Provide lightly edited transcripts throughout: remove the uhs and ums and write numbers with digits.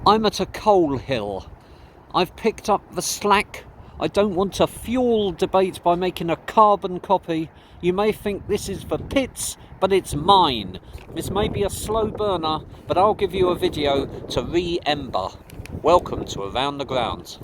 I'm at a coal hill. I've picked up the slack. I don't want to fuel debate by making a carbon copy. You may think this is for pits, but it's mine. This may be a slow burner, but I'll give you a video to re-ember. Welcome to Around the Grounds.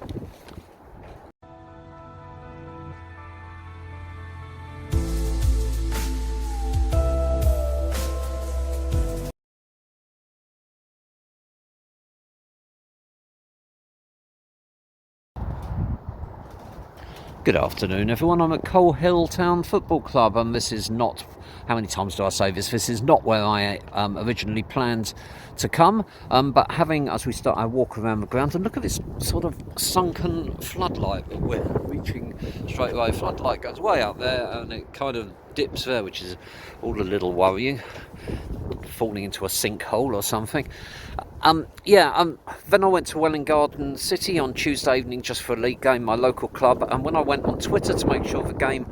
Good afternoon everyone, I'm at Coleshill Town Football Club and this is not, how many times do I say this, this is not where I originally planned to come, but having, as we start, I walk around the grounds and look at this sort of sunken floodlight that we're reaching straight away. Floodlight goes way up there and it kind of dips there, which is all a little worrying, falling into a sinkhole or something. Then I went to Welwyn Garden City on Tuesday evening just for a league game, my local club, and when I went on Twitter to make sure the game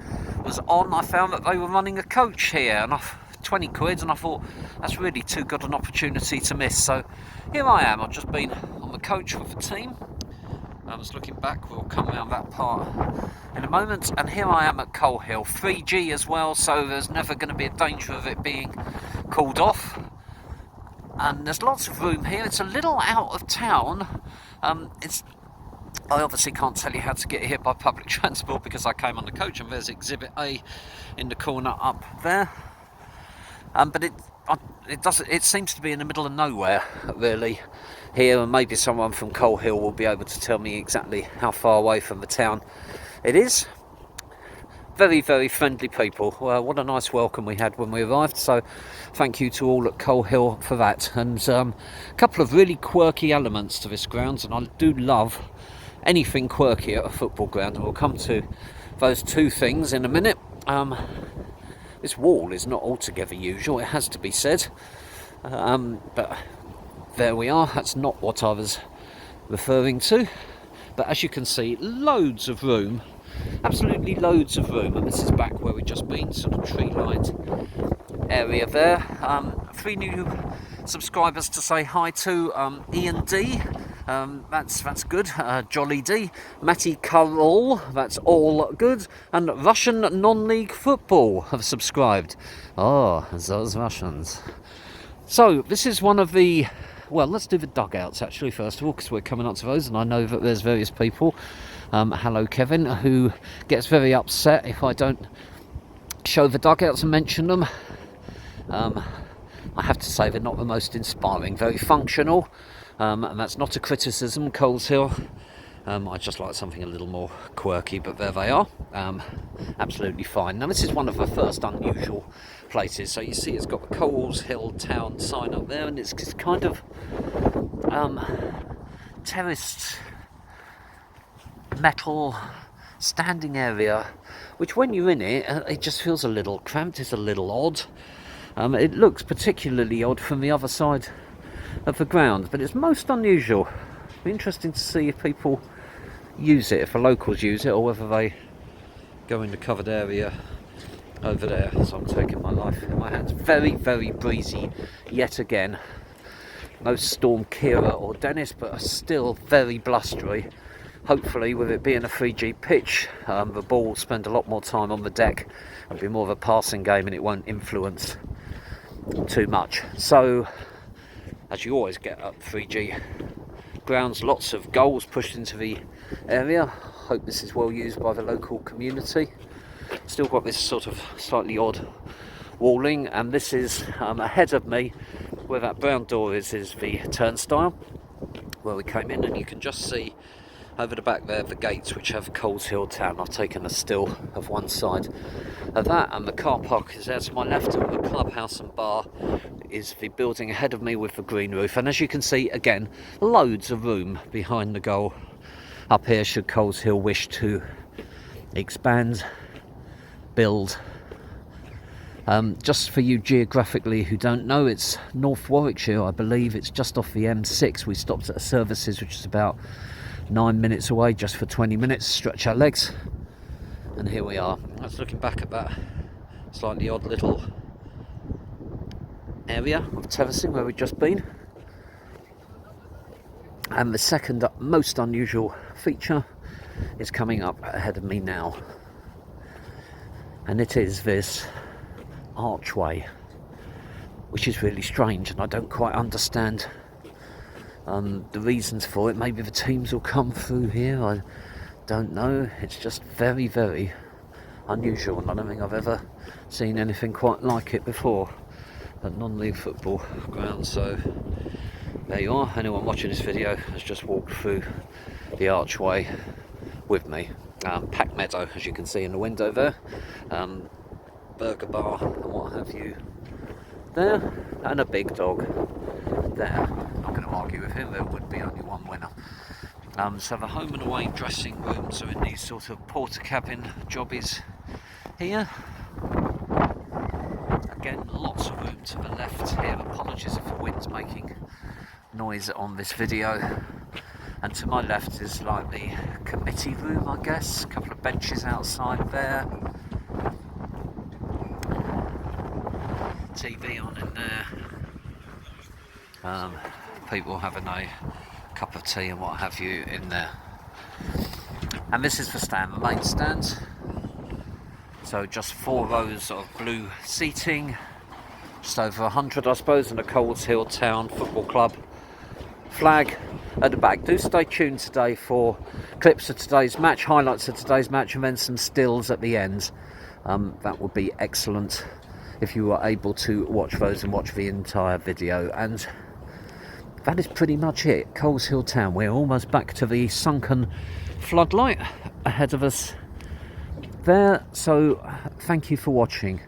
was on, I found that they were running a coach here, and 20 quid, and I thought that's really too good an opportunity to miss. So here I am, I've just been on the coach with the team. I was looking back, we'll come around that part in a moment, and here I am at Coleshill, 3G as well, so there's never going to be a danger of it being called off. And there's lots of room here. It's a little out of town. I obviously can't tell you how to get here by public transport because I came on the coach, and there's Exhibit A in the corner up there. But it seems to be in the middle of nowhere really here, and maybe someone from Coleshill will be able to tell me exactly how far away from the town it is. Very, very friendly people. Well, what a nice welcome we had when we arrived, so thank you to all at Coleshill for that. And a couple of really quirky elements to this ground, and I do love anything quirky at a football ground, and we'll come to those two things in a minute. This wall is not altogether usual, it has to be said, but there we are. That's not what I was referring to, but as you can see, loads of room. Absolutely loads of room, and this is back where we've just been, sort of tree-lined area there. 3 new subscribers to say hi to, Ian D, that's good, Jolly D, Matty Carroll, that's all good, and Russian non-league football have subscribed. Oh, those Russians. So this is one of the, well, let's do the dugouts actually first of all, because we're coming up to those, and I know that there's various people, hello Kevin, who gets very upset if I don't show the dugouts and mention them. I have to say they're not the most inspiring, very functional, and that's not a criticism, Coleshill. I just like something a little more quirky, but there they are, absolutely fine. Now this is one of the first unusual places, so you see it's got the Coleshill Town sign up there, and it's just kind of terraced metal standing area, which when you're in it, it just feels a little cramped, it's a little odd. It looks particularly odd from the other side of the ground, but it's most unusual. It'll be interesting to see if people use it, if the locals use it, or whether they go in the covered area over there. So I'm taking my life in my hands. Very, very breezy yet again. No Storm Kira or Dennis, but still very blustery. Hopefully, with it being a 3G pitch, the ball will spend a lot more time on the deck. It'll be more of a passing game and it won't influence too much. So, as you always get at 3G grounds, lots of goals pushed into the area. Hope this is well used by the local community. Still got this sort of slightly odd walling, and this is ahead of me, where that brown door is the turnstile where we came in, and you can just see over the back there the gates which have Coleshill Town. I've taken a still of one side of that, and the car park is there to my left, and the clubhouse and bar is the building ahead of me with the green roof. And as you can see, again, loads of room behind the goal up here should Coleshill wish to expand, build. Just for you geographically who don't know, it's North Warwickshire, I believe. It's just off the M6. We stopped at a services which is about 9 minutes away, just for 20 minutes, stretch our legs, and here we are. I was looking back at that slightly odd little area of terracing where we've just been, And the second most unusual feature is coming up ahead of me now, and it is this archway, which is really strange, and I don't quite understand the reasons for it. Maybe the teams will come through here, I don't know. It's just very, very unusual, and I don't think I've ever seen anything quite like it before at non-league football grounds. So there you are. Anyone watching this video has just walked through the archway with me. Packed meadow, as you can see in the window there, burger bar and what have you there, and a big dog there. Not going to argue with him, there would be only one winner. So the home and away dressing rooms are in these sort of porter cabin jobbies here. Again, lots of room to the left here. Apologies if the wind's making noise on this video. And to my left is like the committee room, I guess. A couple of benches outside there. TV on in there. People having a cup of tea and what have you in there. And this is the stand, the main stand. So just 4 rows of blue seating. Just over 100, I suppose, and a Coleshill Town Football Club flag at the back. Do stay tuned today for clips of today's match, highlights of today's match, and then some stills at the end. That would be excellent if you were able to watch those and watch the entire video. And that is pretty much it. Coleshill Town, we're almost back to the sunken floodlight ahead of us there. So thank you for watching,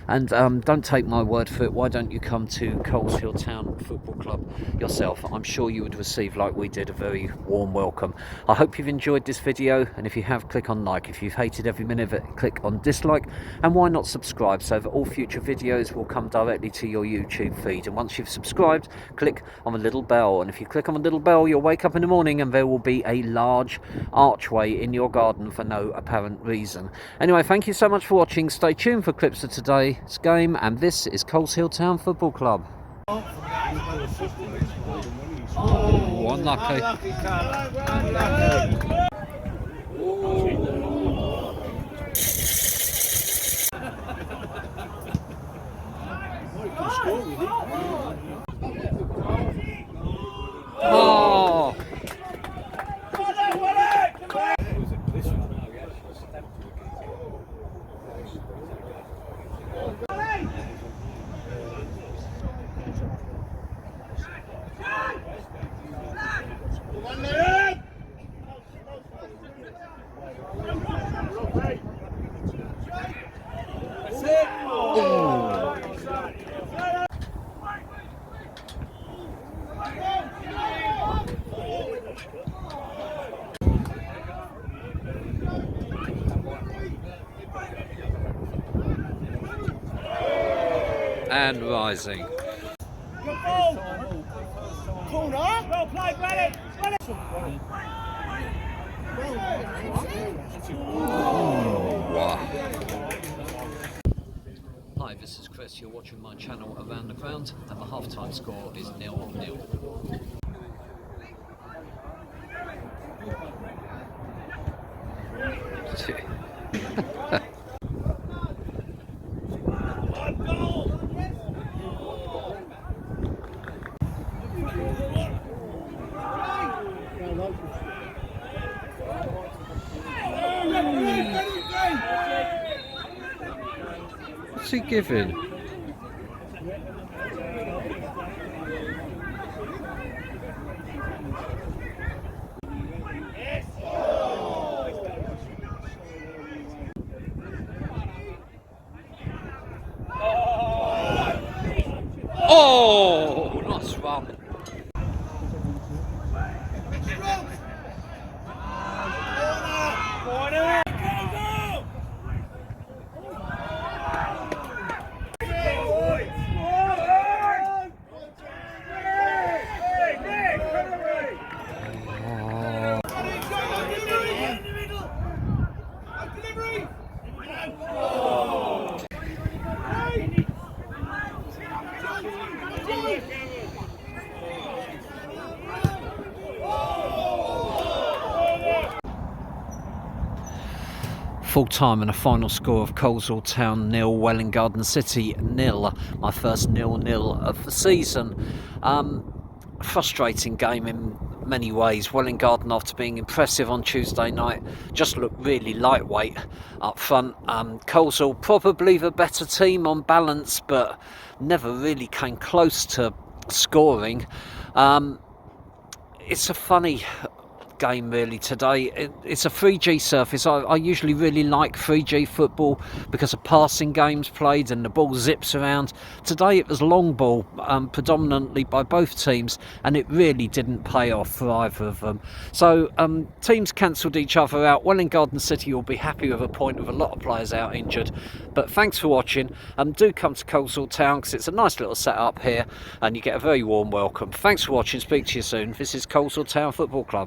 and don't take my word for it. Why don't you come to Coleshill Town Football Club yourself? I'm sure you would receive, like we did, a very warm welcome. I hope you've enjoyed this video, and if you have, click on like. If you've hated every minute of it, click on dislike, and why not subscribe so that all future videos will come directly to your YouTube feed. And once you've subscribed, click on the little bell, and if you click on the little bell, you'll wake up in the morning and there will be a large archway in your garden for no apparent reason. Anyway, thank you so much for watching. Stay tuned for clips of today's game, and this is Coleshill Town Football Club. Oh, unlucky. Oh! And rising. Corner. Well played, Ready. Hi, this is Chris. You're watching my channel Around the Ground, and the half-time score is 0-0. What's he giving? Oh, nice run. full time and a final score of Coleshill Town 0, Welwyn Garden City 0. My first 0-0 of the season. Frustrating game in many ways. Welwyn Garden, after being impressive on Tuesday night, just looked really lightweight up front. Coleshill probably the better team on balance, but never really came close to scoring. It's a funny game really today. It's a 3G surface. I usually really like 3G football because of passing games played and the ball zips around. Today it was long ball predominantly by both teams, and it really didn't pay off for either of them. So teams cancelled each other out. Welwyn Garden City will be happy with a point with a lot of players out injured. But thanks for watching. Do come to Coleshill Town because it's a nice little setup here and you get a very warm welcome. Thanks for watching. Speak to you soon. This is Coleshill Town Football Club.